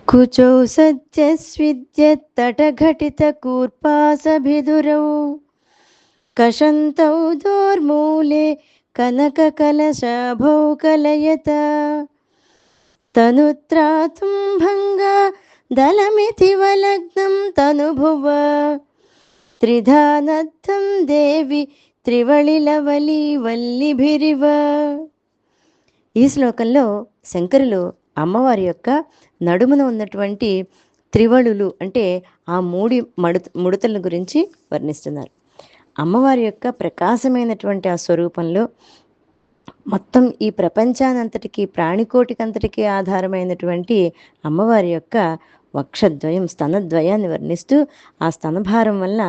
कुचौ सद्यस्विद्यत्तटघटितकूर्पासभिदुरौ कषन्तौ दोर्मूले कनककलशाभौ कलयत तनुत्रातुं भङ्गा दलमितिवलग्नं तनुभुव त्रिधानद्धं देవి త్రివళిలవలి వల్లిభిరివ. ఈ శ్లోకంలో శంకరులు అమ్మవారి యొక్క నడుమున ఉన్నటువంటి త్రివళులు అంటే ఆ ముడతల గురించి వర్ణిస్తున్నారు. అమ్మవారి యొక్క ప్రకాశమైనటువంటి ఆ స్వరూపంలో మొత్తం ఈ ప్రపంచానంతటికీ ప్రాణికోటికంతటికీ ఆధారమైనటువంటి అమ్మవారి యొక్క వక్షద్వయం స్తనద్వయాన్ని వర్ణిస్తూ ఆ స్తనభారం వల్ల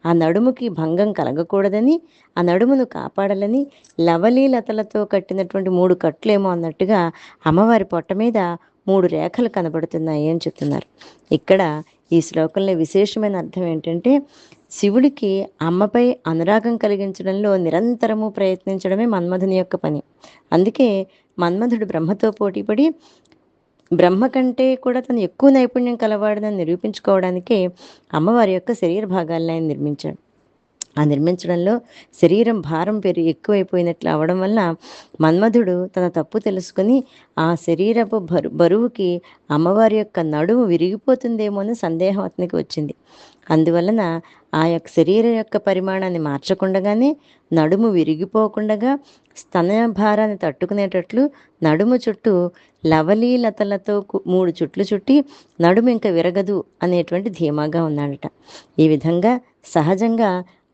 ఆ నడుముకి భంగం కలగకూడదని, ఆ నడుమును కాపాడాలని లవలీలతలతో కట్టినటువంటి 3 కట్లేమో అన్నట్టుగా అమ్మవారి పొట్ట మీద 3 రేఖలు కనబడుతున్నాయి అని చెప్తున్నారు. ఇక్కడ ఈ శ్లోకంలో విశేషమైన అర్థం ఏంటంటే, శివుడికి అమ్మపై అనురాగం కలిగించడంలో నిరంతరము ప్రయత్నించడమే మన్మధుని యొక్క పని. అందుకే మన్మధుడు బ్రహ్మతో పోటీపడి బ్రహ్మ కంటే కూడా తను ఎక్కువ నైపుణ్యం కలవాడని నిరూపించుకోవడానికే అమ్మవారి యొక్క శరీర భాగాలను ఆయన నిర్మించాడు. ఆ నిర్మించడంలో శరీరం భారం ఎక్కువైపోయినట్లు అవడం వల్ల మన్మధుడు తన తప్పు తెలుసుకుని ఆ శరీరపు బరువుకి అమ్మవారి యొక్క నడుము విరిగిపోతుందేమో అని సందేహం అతనికి వచ్చింది. అందువలన ఆ యొక్క శరీరం యొక్క పరిమాణాన్ని మార్చకుండగానే నడుము విరిగిపోకుండా స్తన భారాన్ని తట్టుకునేటట్లు నడుము చుట్టూ లవలీలతలతో 3 చుట్లు చుట్టి నడుము ఇంకా విరగదు అనేటువంటి ధీమాగా ఉన్నాడట. ఈ విధంగా సహజంగా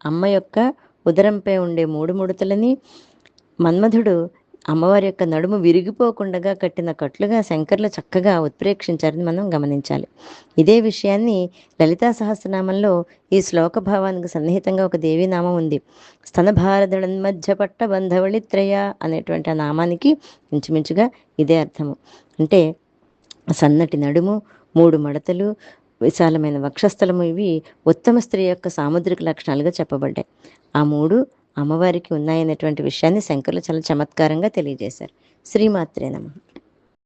అమ్మ యొక్క ఉదరంపై ఉండే 3 ముడతలని మన్మధుడు అమ్మవారి యొక్క నడుము విరిగిపోకుండా కట్టిన కట్లుగా శంకర్లు చక్కగా ఉత్ప్రేక్షించారని మనం గమనించాలి. ఇదే విషయాన్ని లలితా సహస్రనామంలో ఈ శ్లోక భావానికి సన్నిహితంగా ఒక దేవీనామం ఉంది. స్తనభారదళన్ మధ్య పట్ట బంధవళిత్రయ అనేటువంటి ఆ నామానికి ఇంచుమించుగా ఇదే అర్థము. అంటే సన్నటి నడుము, 3 మడతలు, విశాలమైన వక్షస్థలము, ఇవి ఉత్తమ స్త్రీ యొక్క సాముద్రిక లక్షణాలుగా చెప్పబడ్డాయి. ఆ 3 అమ్మవారికి ఉన్నాయనేటువంటి విషయాన్ని శంకరులు చాలా చమత్కారంగా తెలియజేశారు. శ్రీమాత్రే నమః.